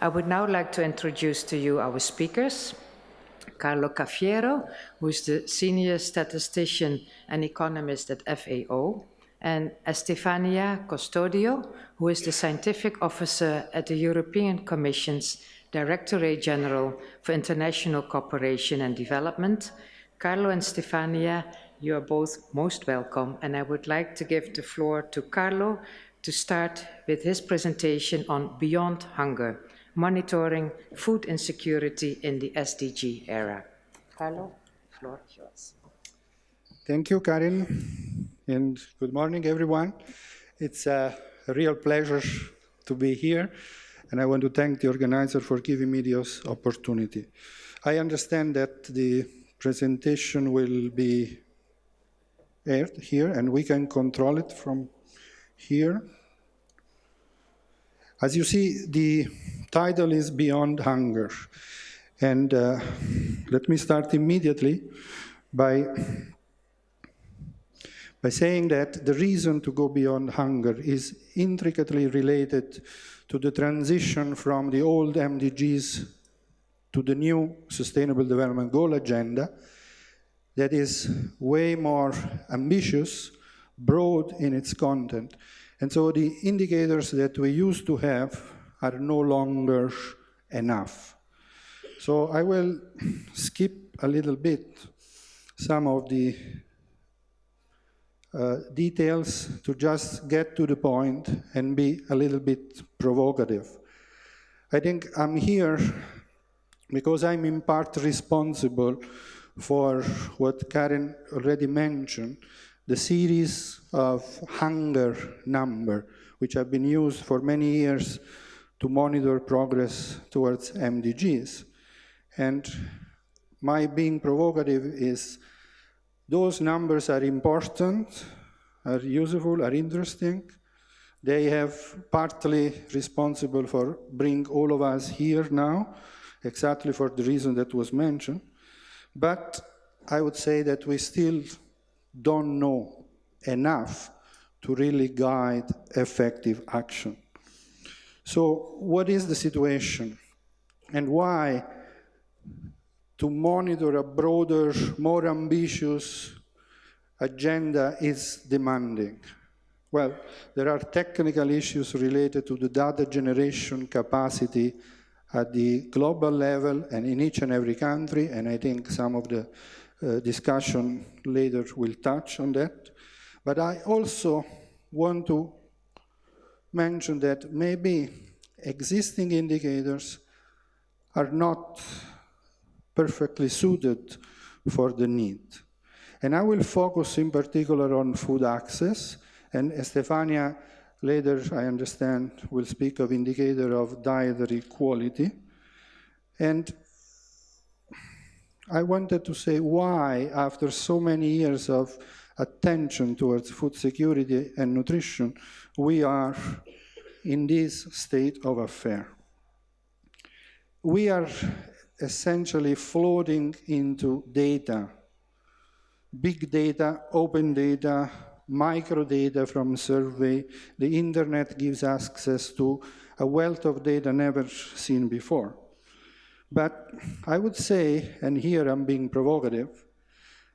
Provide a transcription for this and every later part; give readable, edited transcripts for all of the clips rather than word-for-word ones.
I would now like to introduce to you our speakers. Carlo Cafiero, who is the Senior Statistician and Economist at FAO, and Estefania Custodio, who is the Scientific Officer at the European Commission's Directorate General for International Cooperation and Development. Carlo and Stefania, you are both most welcome, and I would like to give the floor to Carlo to start with his presentation on Beyond Hunger, Monitoring Food Insecurity in the SDG Era. Carlo, the floor is yours. Thank you, Karin, and good morning, everyone. It's a real pleasure to be here, and I want to thank the organizer for giving me this opportunity. I understand that the presentation will be aired here, and we can control it from here. As you see, the title is Beyond Hunger. And let me start immediately by saying that the reason to go beyond hunger is intricately related to the transition from the old MDGs to the new Sustainable Development Goal agenda that is way more ambitious, broad in its content. And so the indicators that we used to have are no longer enough. So I will skip a little bit some of the details to just get to the point and be a little bit provocative. I think I'm here because I'm in part responsible for what Karen already mentioned, the series of hunger number, which have been used for many years to monitor progress towards MDGs. And my being provocative is those numbers are important, are useful, are interesting. They have partly responsible for bringing all of us here now, exactly for the reason that was mentioned. But I would say that we still don't know enough to really guide effective action. So what is the situation? And why to monitor a broader, more ambitious agenda is demanding? Well, there are technical issues related to the data generation capacity at the global level and in each and every country, and I think some of the discussion later will touch on that. But I also want to mention that maybe existing indicators are not perfectly suited for the need. And I will focus in particular on food access, and Estefania later, I understand, will speak of indicator of dietary quality. And I wanted to say why, after so many years of attention towards food security and nutrition, we are in this state of affair. We are essentially floating into data, big data, open data, micro data from survey. The internet gives access to a wealth of data never seen before. But I would say, and here I'm being provocative,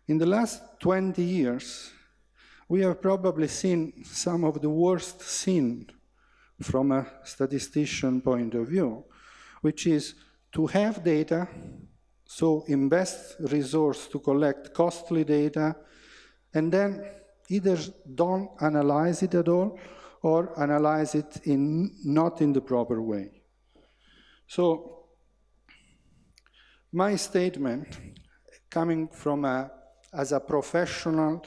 in the last 20 years, we have probably seen some of the worst seen from a statistician point of view, which is to have data, so invest resource to collect costly data, and then either don't analyze it at all or analyze it not in the proper way. So my statement, coming from as a professional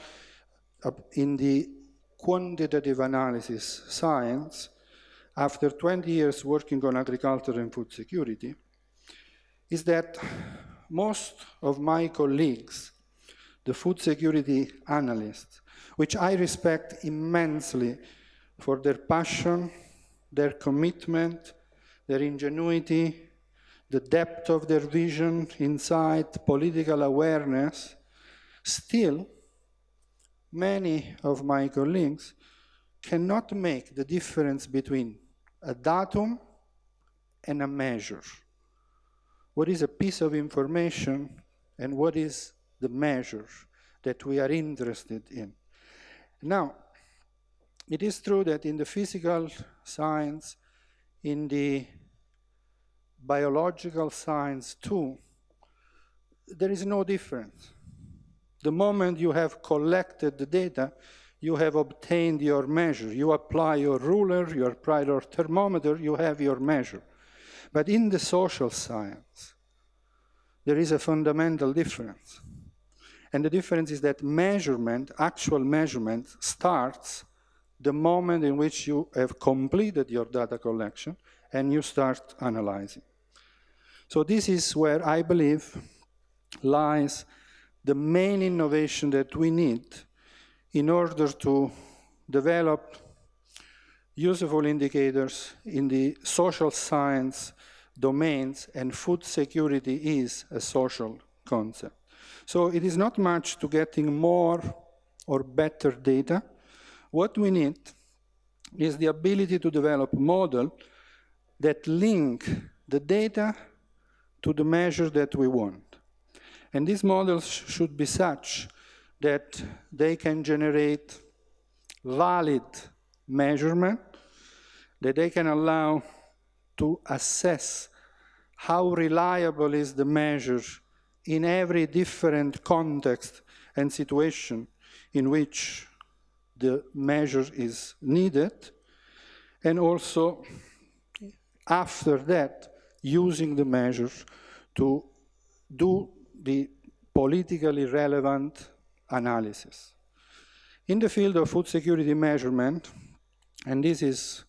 in the quantitative analysis science, after 20 years working on agriculture and food security, is that most of my colleagues, the food security analysts, which I respect immensely for their passion, their commitment, their ingenuity, the depth of their vision, insight, political awareness, still, many of my colleagues cannot make the difference between a datum and a measure. What is a piece of information and what is the measure that we are interested in? Now, it is true that in the physical science, in the biological science too, there is no difference. The moment you have collected the data, you have obtained your measure. You apply your ruler, your prior thermometer, you have your measure. But in the social science, there is a fundamental difference. And the difference is that measurement, actual measurement, starts the moment in which you have completed your data collection and you start analyzing. So this is where I believe lies the main innovation that we need in order to develop useful indicators in the social science domains, and food security is a social concept. So it is not much to getting more or better data. What we need is the ability to develop models that link the data to the measure that we want. And these models should be such that they can generate valid measurement, that they can allow to assess how reliable is the measure in every different context and situation in which the measure is needed, and also after that using the measures to do the politically relevant analysis. In the field of food security measurement, and this is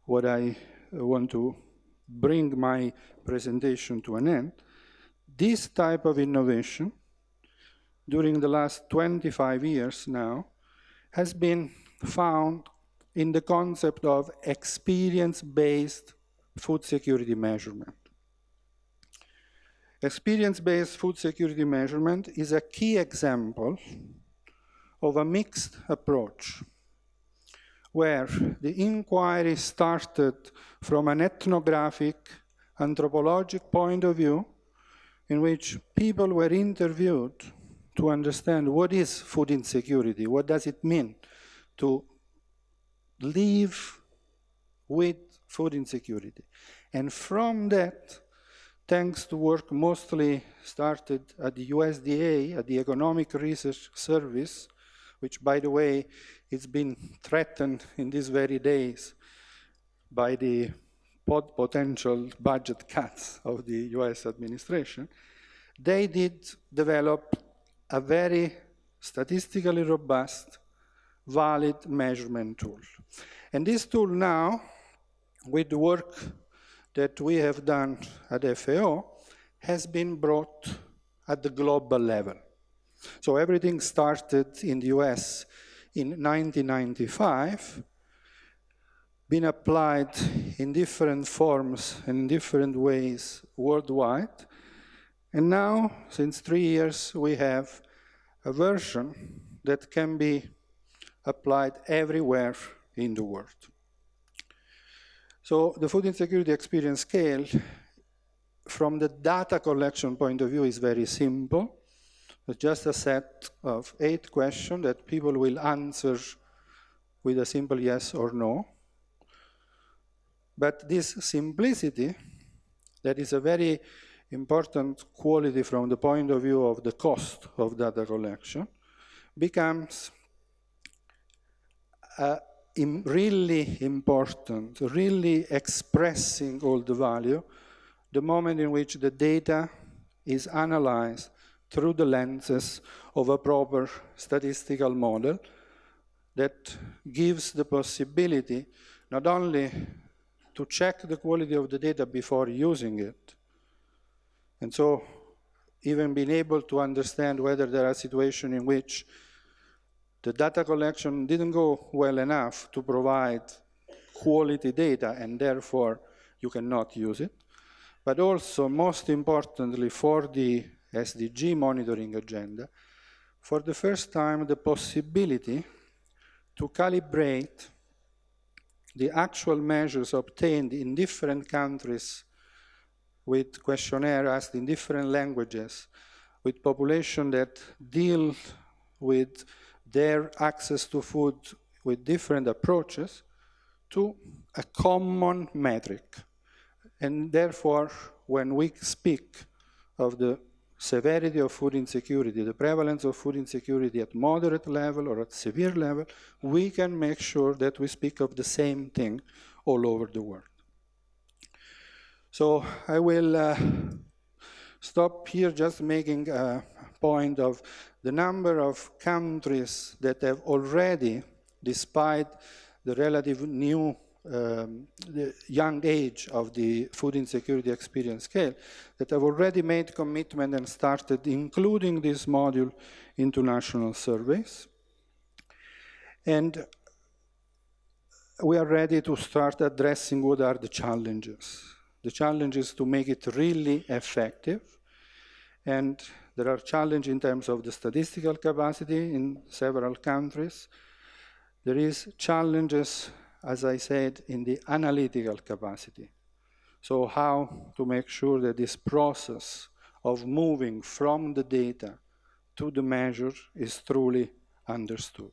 what I want to bring my presentation to an end, this type of innovation during the last 25 years now has been found in the concept of experience-based food security measurement. Experience-based food security measurement is a key example of a mixed approach, where the inquiry started from an ethnographic, anthropologic point of view, in which people were interviewed to understand what is food insecurity, what does it mean to live with food insecurity. And from that, thanks to work mostly started at the USDA, at the Economic Research Service, which, by the way, it's been threatened in these very days by the potential budget cuts of the US administration, they did develop a very statistically robust, valid measurement tool. And this tool now, with the work that we have done at FAO, has been brought at the global level. So everything started in the US in 1995, been applied in different forms and in different ways worldwide. And now, since 3 years, we have a version that can be applied everywhere in the world. So the food insecurity experience scale, from the data collection point of view, is very simple. It's just a set of 8 questions that people will answer with a simple yes or no. But this simplicity, that is a very important quality from the point of view of the cost of data collection, becomes really important, really expressing all the value, the moment in which the data is analyzed through the lenses of a proper statistical model that gives the possibility not only to check the quality of the data before using it, and so even being able to understand whether there are situations in which the data collection didn't go well enough to provide quality data and therefore you cannot use it, but also, most importantly, for the SDG monitoring agenda, for the first time, the possibility to calibrate the actual measures obtained in different countries with questionnaires asked in different languages, with population that deal with their access to food with different approaches, to a common metric. And therefore, when we speak of the severity of food insecurity, the prevalence of food insecurity at moderate level or at severe level, we can make sure that we speak of the same thing all over the world. So I will stop here just making a point of the number of countries that have already, despite the relative new the young age of the food insecurity experience scale, that have already made commitment and started including this module into national surveys. And we are ready to start addressing what are the challenges. The challenge is to make it really effective. And there are challenges in terms of the statistical capacity in several countries. There is challenges, as I said, in the analytical capacity. So how to make sure that this process of moving from the data to the measure is truly understood.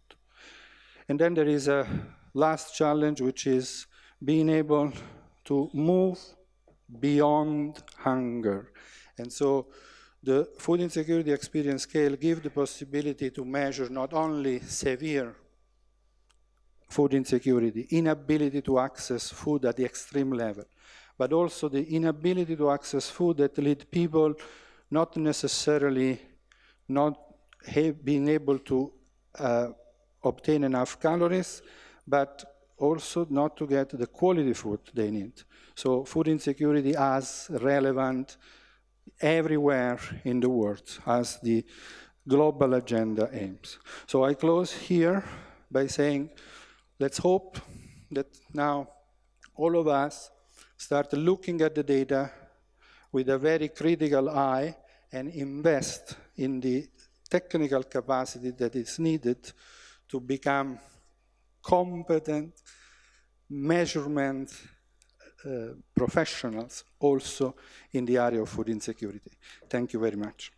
And then there is a last challenge, which is being able to move beyond hunger. And so the food insecurity experience scale gives the possibility to measure not only severe food insecurity, inability to access food at the extreme level, but also the inability to access food that lead people not necessarily not being able to obtain enough calories, but also not to get the quality food they need. So food insecurity as relevant everywhere in the world as the global agenda aims. So I close here by saying, let's hope that now all of us start looking at the data with a very critical eye and invest in the technical capacity that is needed to become competent measurement professionals also in the area of food insecurity. Thank you very much.